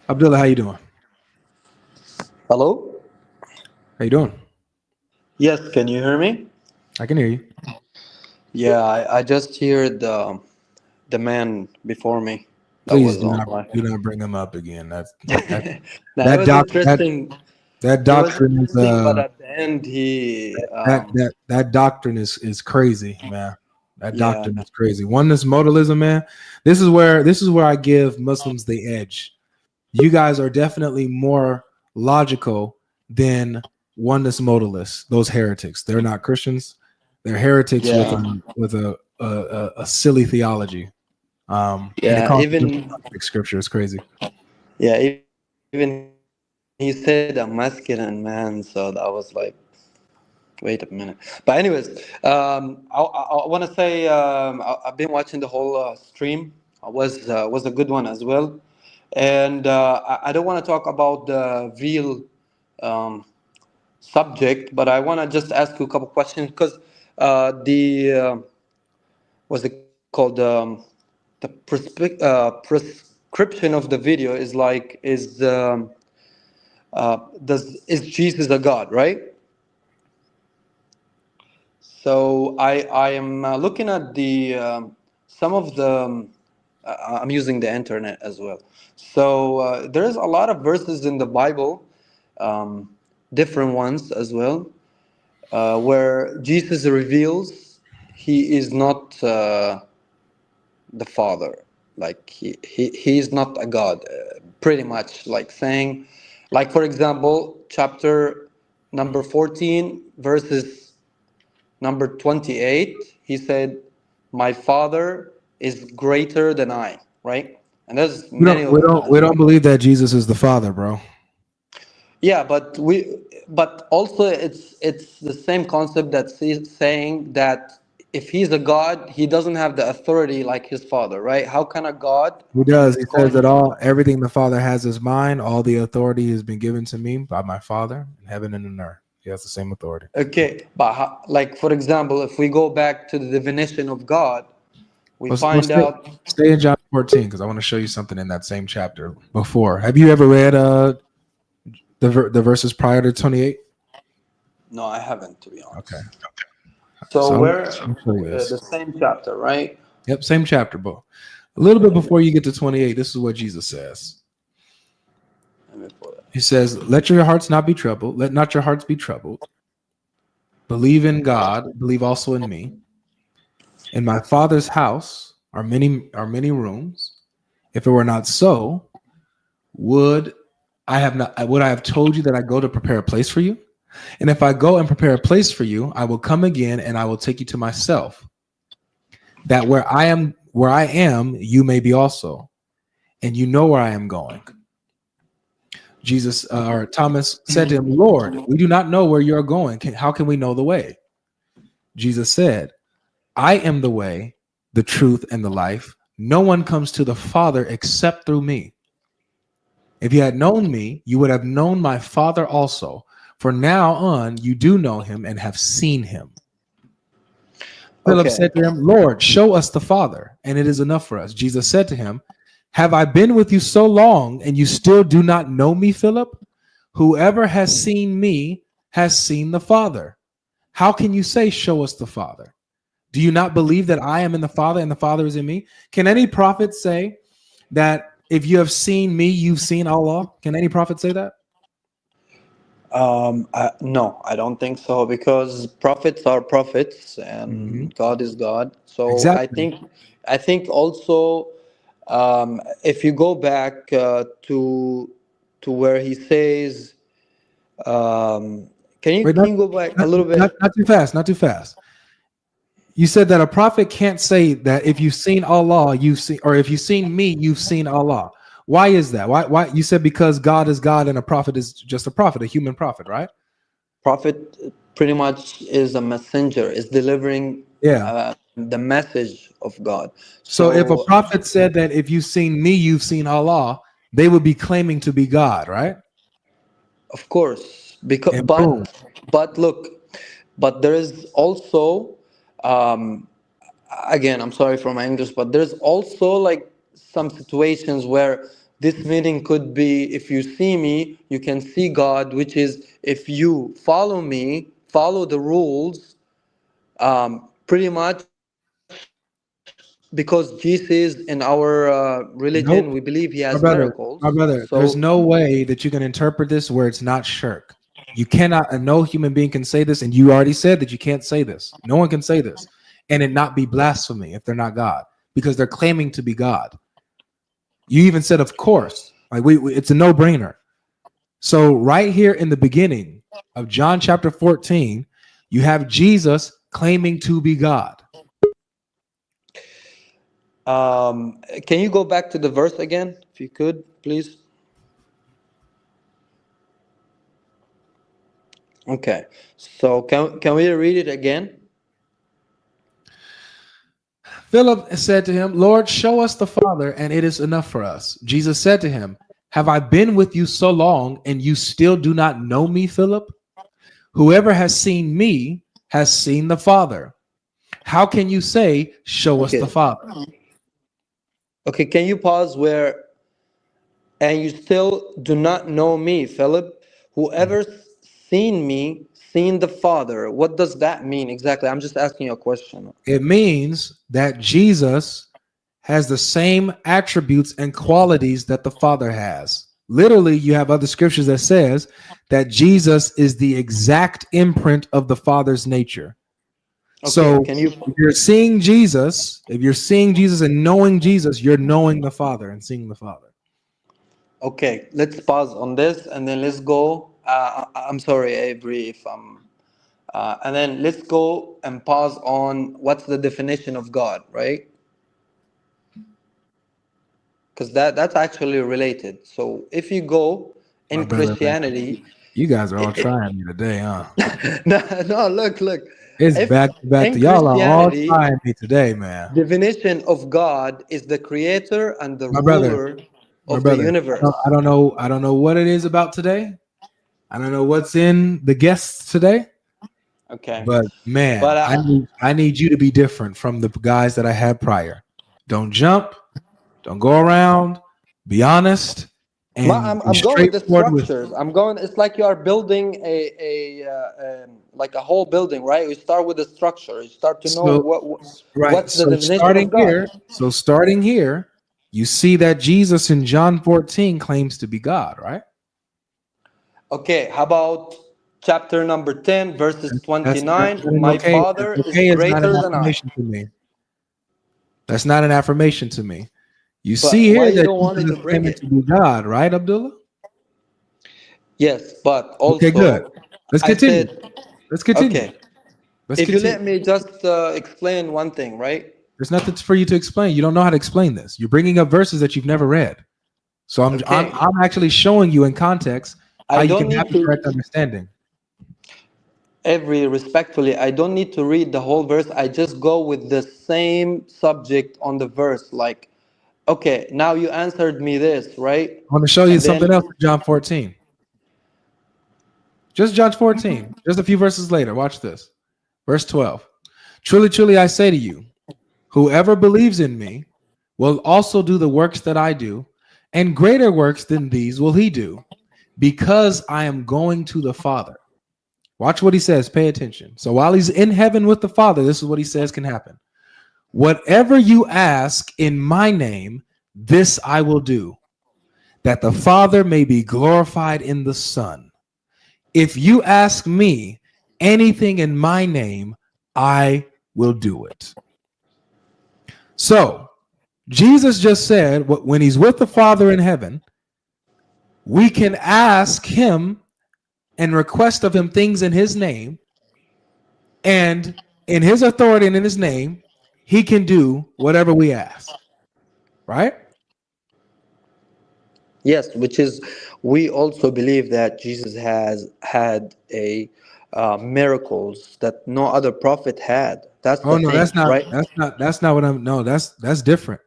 Abdullah, how you doing? Hello? How you doing? Yes, can you hear me? I can hear you. Yeah, I just heard the man before me that Please was do not online. do not bring him up again. That Now it that was doc that interesting. that It was doctrine is interesting, but at the end he that doctrine is crazy, man. That yeah, doctrine is crazy. Oneness modalism, man. This is where I give Muslims the edge. You guys are definitely more logical than oneness modalists. Those heretics. They're not Christians. They're heretics with yeah, a silly theology. And it yeah. contradicts Even scripture. It's crazy. yeah, even he said a masculine man, so that was like, wait a minute. But anyways, I want to say I've been watching the whole stream. Was a good one as well. And I don't want to talk about the real um, subject, but I want to just ask you a couple questions because the what's it called the prescription of the video is like is Jesus a God, right? So I am looking at the some of the I'm using the internet as well. So there's a lot of verses in the Bible, um, different ones as well, where Jesus reveals he is not the Father. Like he is not a God, pretty much like saying, like for example, chapter number 14, verses number 28, he said, "My Father is greater than I," right? And there's We many don't we of them don't as we well. don't believe that Jesus is the Father, bro. Yeah, but also it's the same concept that's saying that if he's a God, he doesn't have the authority like his father, right? How can a God He does. He says going? that all everything the Father has is mine. All the authority has been given to me by my Father in heaven and in earth. He has the same authority. Okay, but like for example, if we go back to the definition of God, we Let's find out. stay in John 14 because I want to show you something in that same chapter before. Have you ever read the verses prior to 28? No, I haven't, to be Okay. honest. So So we're I'll show you the this. same chapter, right? Yep, same chapter, but a little bit before you get to 28, this is what Jesus says. Let me pull it. He says, "Let your hearts not be troubled. Let not your hearts be troubled. Believe in God. Believe also in me. In my Father's house are many rooms. If it were not so, would would I have told you that I go to prepare a place for you? And if I go and prepare a place for you, I will come again and I will take you to myself, that where I am, you may be also, and you know where I am going." Jesus or Thomas said to him, "Lord, we do not know where you are going. How can we know the way?" Jesus said, "I am the way, the truth, and the life. No one comes to the Father except through me. If you had known me, you would have known my Father also. For now on, you do know him and have seen him." Philip Okay. said to him, "Lord, show us the Father, and it is enough for us." Jesus said to him, "Have I been with you so long, and you still do not know me, Philip? Whoever has seen me has seen the Father. How can you say, 'Show us the Father'? Do you not believe that I am in the Father and the Father is in me?" Can any prophet say that if you have seen me, you've seen Allah? Can any prophet say that? No, I don't think so because prophets are prophets Mhm. and God is God. So Exactly. I think also, if you go back to where he says, um, Wait, can you go back a little bit? not too fast, not too fast. You said that a prophet can't say that if you've seen Allah, you've seen, or if you've seen me, you've seen Allah. Why is that? Why you said because God is God and a prophet is just a prophet, a human prophet, right? Prophet pretty much is a messenger, is delivering Yeah. the message of God. So if a So prophet said that if you've seen me, you've seen Allah, they would be claiming to be God, right? of course, because And boom. but look, but there is also, um, again, I'm sorry for my English, but there's also like some situations where This meaning could be, if you see me, you can see God, which is if you follow me, follow the rules, pretty much because Jesus in our religion, we believe he Nope. has miracles. My So, brother, there's no way that you can interpret this where it's not shirk. You cannot, and no human being can say this, and you already said that you can't say this. No one can say this, and it not be blasphemy if they're not God, because they're claiming to be God. You even said, of course, like it's a no-brainer. So right here in the beginning of John chapter 14, you have Jesus claiming to be God. can you go back to the verse again, if you could, please? Okay. So can we read it again? Philip said to him, Lord, show us the Father, and it is enough for us. Jesus said to him, have I been with you so long, and you still do not know me, Philip? Whoever has seen me has seen the Father. How can you say, show us the Okay. Father? Okay. Can you pause where, and you still do not know me, Philip? Whoever's seen me, seen the Father. What does that mean exactly? I'm just asking you a question. It means that Jesus has the same attributes and qualities that the Father has. Literally, you have other scriptures that says that Jesus is the exact imprint of the Father's nature. Okay. So if you're seeing Jesus and knowing Jesus, you're knowing the Father and seeing the Father. Okay, let's pause on this and then let's go. I'm sorry, Avery, if I'm. And then let's go and pause on what's the definition of God, right? Because that's actually related. So if you go My in brother, man, Christianity, you guys are all it, trying me today, huh? no, no, look. It's back If to back to in y'all are all Christianity, trying me today, man. definition of God is the creator and the My brother, ruler my of the brother. universe. I don't know what it is about today. I don't know what's in the guests today, Okay, but man, but I need you to be different from the guys that I had prior. Don't jump, don't go around, be honest, and be I'm going with the straightforward with structures. I'm going. It's like you are building like a whole building, right? You start with the structure. You start to know so right. what's the definition of God. So starting here, you see that Jesus in John 14 claims to be God, right? Okay, how about chapter number 10, verses That's 29? not an My okay. That's Father is okay is not an greater than I. affirmation to me. That's not an affirmation to me. You see But why here you that don't want Jesus me is to bring claiming to it? be God, right, Abdullah? Yes, but Okay, good. also Let's I continue. said, Let's continue. okay, Let's if you continue. let me just explain one thing, right? There's nothing for you to explain. You don't know how to explain this. You're bringing up verses that you've never read. So Okay, I'm actually showing you in context how I you don't can have need the to. correct understanding. Every respectfully, I don't need to read the whole verse. I just go with the same subject on the verse. Like, okay, now you answered me this, right? I want to show you And something else then, in John 14. Just John 14. Just a few verses later. Watch this. Verse 12. Truly, truly, I say to you, whoever believes in me will also do the works that I do, and greater works than these will he do, because I am going to the Father. Watch what he says. Pay attention. So while he's in heaven with the Father, this is what he says can happen. Whatever you ask in my name, this I will do, that the Father may be glorified in the Son. If you ask me anything in my name, I will do it. So Jesus just said when he's with the Father in heaven, we can ask him and request of him things in his name, and in his authority and in his name, he can do whatever we ask, right? yes, which is, we also believe that Jesus has had a miracles that no other prophet had. That's the Oh no, thing, right? that's not what I'm. No, that's different.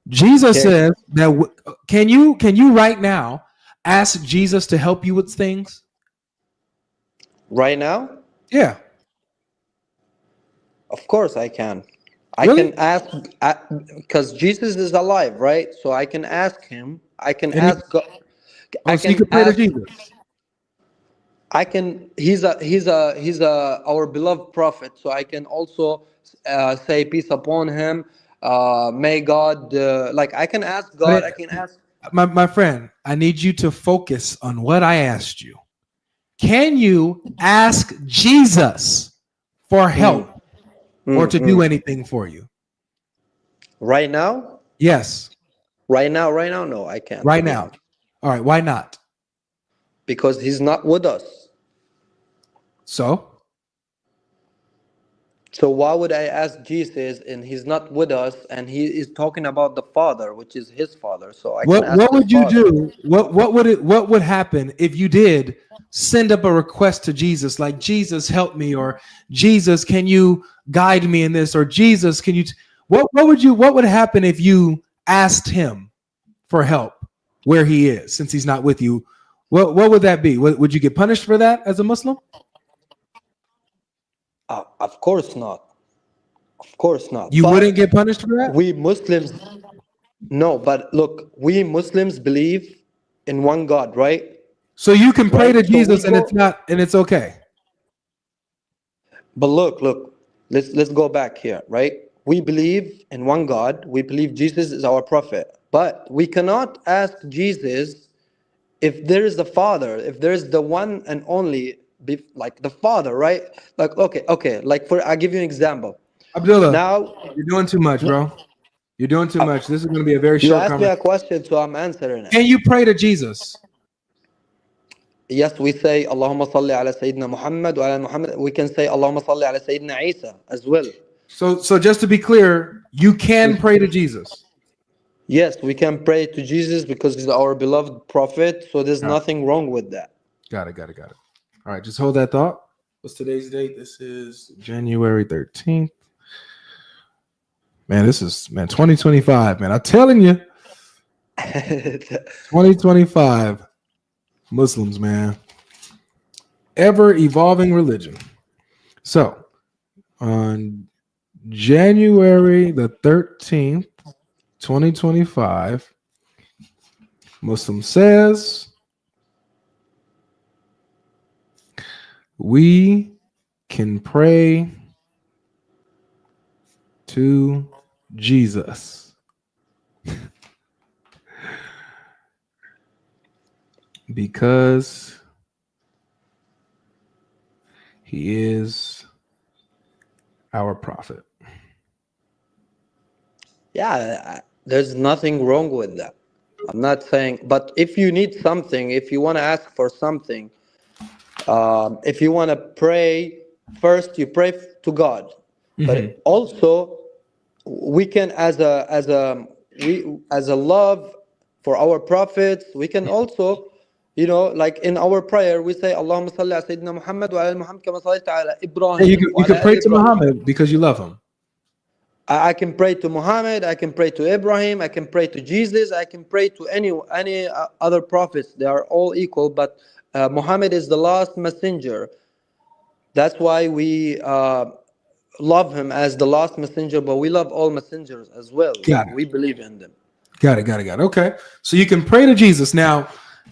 Jesus Okay, says that. Can you right now ask Jesus to help you with things? right now, Yeah. of course I can. I Really? can ask because Jesus is alive, right? So I can ask him. I can And he, ask God. I oh, so you can can pray to ask. Jesus. I can. He's our beloved prophet. So I can also say peace upon him. May God like I can ask But God. I can ask. my friend, I need you to focus on what I asked you. Can you ask Jesus for Mm, help or mm, to do mm. anything for you? Right now, Yes, right now, no, I can't. To right be now. honest, All right, why not? because he's not with us. So, So why would I ask Jesus and he's not with us and he is talking about the Father, which is his Father. So I can ask what his would you Father. do? What would happen if you did send up a request to Jesus, like Jesus, help me, or Jesus, can you guide me in this, or Jesus, can you? What would happen if you asked him for help where he is, since he's not with you? What would that be? Would you get punished for that as a Muslim? Of course not. Of course not. You wouldn't But get punished for that. we Muslims, no, but look, we Muslims believe in one God, right? So you can pray to Right? So we Jesus and it's go, not, and it's okay. but look, let's go back here, right? We believe in one God. We believe Jesus is our prophet. But we cannot ask Jesus if there is a father, if there is the one and only, like the father, right? Like okay, like for I give you an example. Abdullah, Now, you're doing too much, bro. You're doing too much. This is going to be a very you short asked me conversation. a question, so I'm answering it. Can you pray to Jesus? Yes, we say Allahumma salli ala Sayyidina Muhammad wa ala Muhammad. We can say Allahumma salli ala Sayyidina Isa as well. So just to be clear, you can pray to Jesus. Yes, we can pray to Jesus because he's our beloved prophet. So there's Got nothing wrong with that. it. All right, just hold that thought. What's today's date? This is January 13th. Man, this is 2025, man. I'm telling you, 2025 Muslims, man. Ever evolving religion. So on January the 13th, 2025, Muslim says we can pray to Jesus because he is our prophet. Yeah, there's nothing wrong with that. I'm not saying, but if you need something, if you want to ask for something, if you want to pray, first you pray to God. Mhm. But also, we can, as a love for our prophets, we can also, like in our prayer, we say, Allahumma salli ala Sayyidina Muhammad wa ala Muhammad kama sallaita ala Yeah, Ibrahim you wa could ala pray ali to Ibrahim. Muhammad because you love him. I can pray to Muhammad, I can pray to Ibrahim, I can pray to Jesus, I can pray to any other prophets. They are all equal, but Muhammad is the last messenger. That's why we love him as the last messenger, but we love all messengers as well. Like Got it. we believe in them. Got it. Okay. So you can pray to Jesus. Now,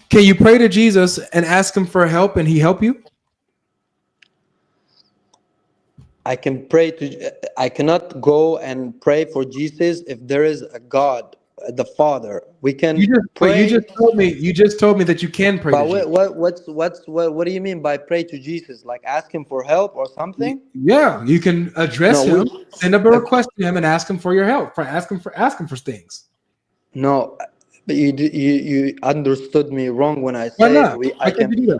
can you pray to Jesus and ask him for help and he help you? I can pray to. I cannot go and pray for Jesus if there is a God, the Father. We You can just wait, pray. you just told me that you can pray to But Jesus. what do you mean by pray to Jesus? Like ask him for help or something? Yeah, you can address No, him, send up a uh, request to him and ask him for your help, for ask him for things. no. But you understood me wrong when I Why said not? we. Why I can't can. you do that?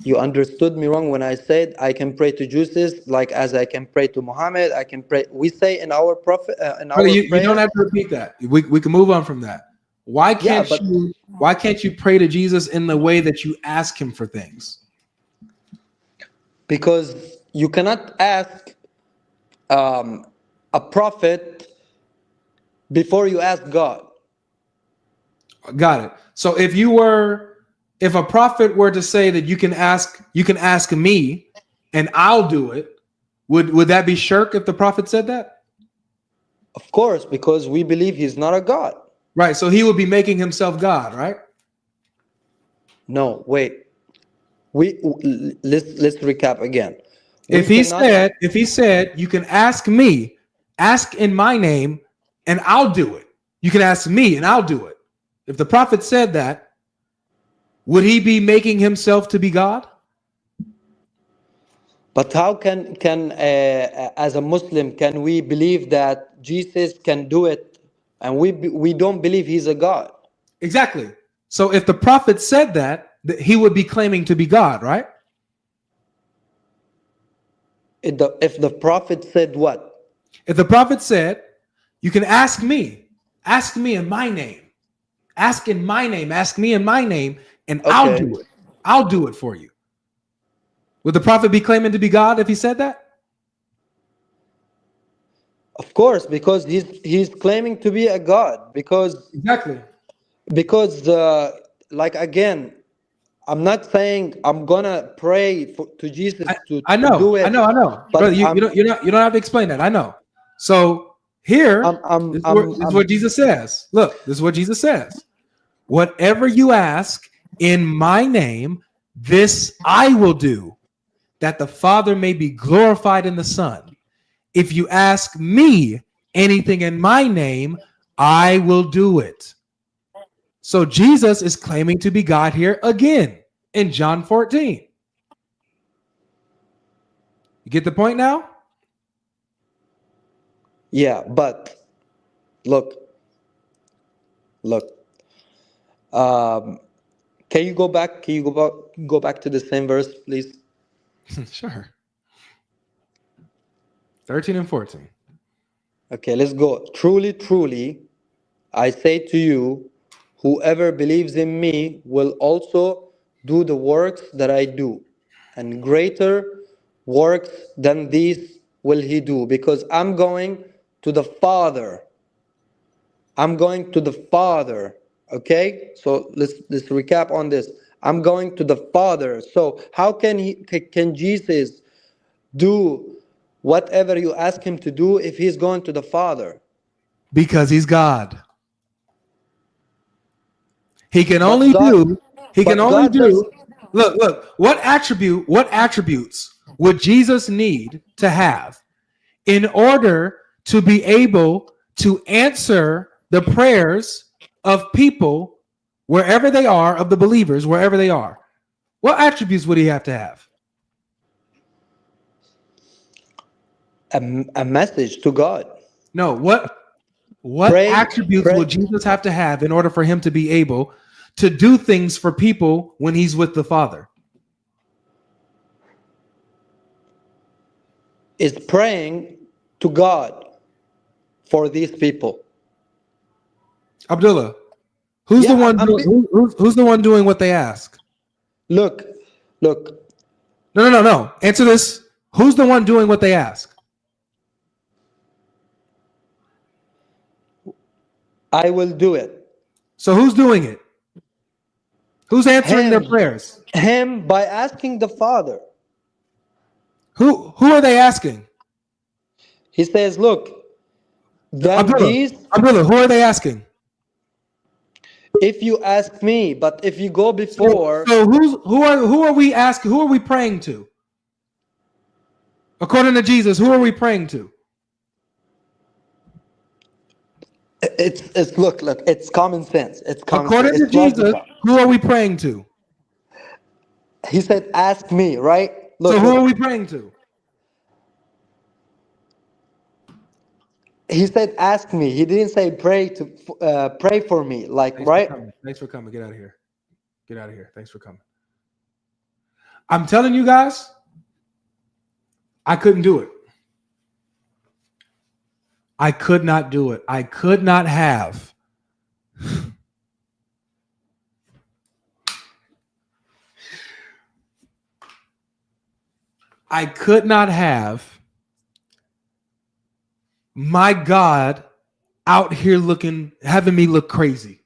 You understood me wrong when I said I can pray to Jesus, like as I can pray to Muhammad. I can pray. We say in our prophet, in Brother, our you don't prayer. have to repeat that. We can move on from that. Yeah, but Why can't you pray to Jesus in the way that you ask him for things? because you cannot ask um, a prophet before you ask God. Got it. So if a prophet were to say that you can ask me and I'll do it, would that be shirk if the prophet said that? Of course, because we believe he's not a God. Right. So he would be making himself God, right? No, wait. Let's recap again. We cannot. If he said, you can ask me, ask in my name, and I'll do it. You can ask me and I'll do it. If the prophet said that, would he be making himself to be God? But how can as a Muslim can we believe that Jesus can do it, and we don't believe he's a God? Exactly. So if the prophet said that, he would be claiming to be God, right? If the prophet said what? If the prophet said, you can ask me in my name, ask in my name, ask me in my name, and I'll Okay, do it. I'll do it for you. Would the prophet be claiming to be God if he said that? of course, because he's claiming to be a God. Exactly. Because like again, I'm not saying I'm gonna pray to Jesus I to do know, it, I know, brother. but You don't have to explain that. I know. So here, this is what Jesus says. Look, this is what Jesus says. Whatever you ask in my name, this I will do, that the Father may be glorified in the Son. If you ask me anything in my name, I will do it. So Jesus is claiming to be God here again in John 14. You get the point now? yeah. But look, look. Um, can you go back? Can you go back to the same verse, please? Sure. 13 and 14. Okay, let's go. Truly, truly, I say to you, whoever believes in me will also do the works that I do, and greater works than these will he do, because I'm going to the Father. I'm going to the Father. Okay? So let's recap on this. I'm going to the Father. So how can Jesus do whatever you ask him to do if he's going to the Father? Because he's God. He can But only God do, he can but only God does. do, look, what attributes would Jesus need to have in order to be able to answer the prayers of people wherever they are, of the believers, wherever they are? What attributes would he have to have? A message to God. No, what Pray, attributes pray will Jesus have to have in order for him to be able to do things for people when he's with the Father? is praying to God for these people. Abdullah, who's the Yeah, one who's the one doing what they ask? look, look. No. Answer this. Who's the one doing what they ask? I will do it. So who's doing it? Who's answering their Him, prayers? him by asking the Father. Who are they asking? He says, "Look, then Abdullah, these, Abdullah, who are they asking? if you ask me, but if you go So, before, so who are we asking? Who are we praying to? According to Jesus, who are we praying to? it's look, it's common sense. It's common sense. According to It's Jesus, logical." who are we praying to? He said, "Ask me," right? So Look, who are we look. praying to? He said, "Ask me." He didn't say pray for me. Like, Thanks for right? coming. Thanks for coming. Get out of here. Get out of here. Thanks for coming. I'm telling you guys, I couldn't do it. I could not do it. I could not have. I could not have my God out here having me look crazy.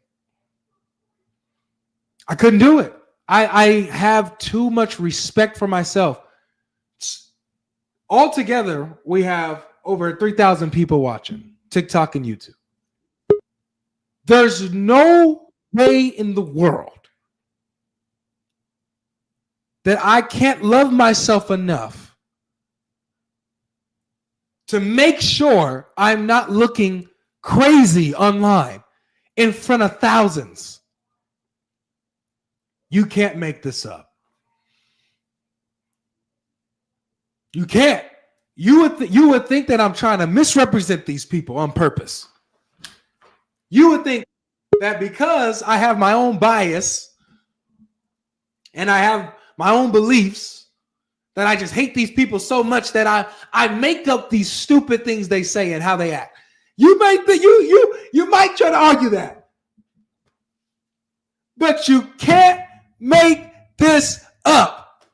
I couldn't do it. I have too much respect for myself. Altogether, we have over 3,000 people watching. TikTok, and YouTube. There's no way in the world that I can't love myself enough to make sure I'm not looking crazy online in front of thousands. You can't make this up. You can't. You would think that I'm trying to misrepresent these people on purpose. You would think that because I have my own bias and I have my own beliefs, that I just hate these people so much that I make up these stupid things they say and how they act. You might you might try to argue that, but you can't make this up.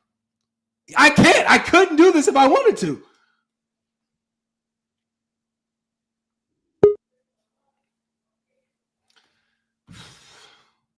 I couldn't do this if I wanted to.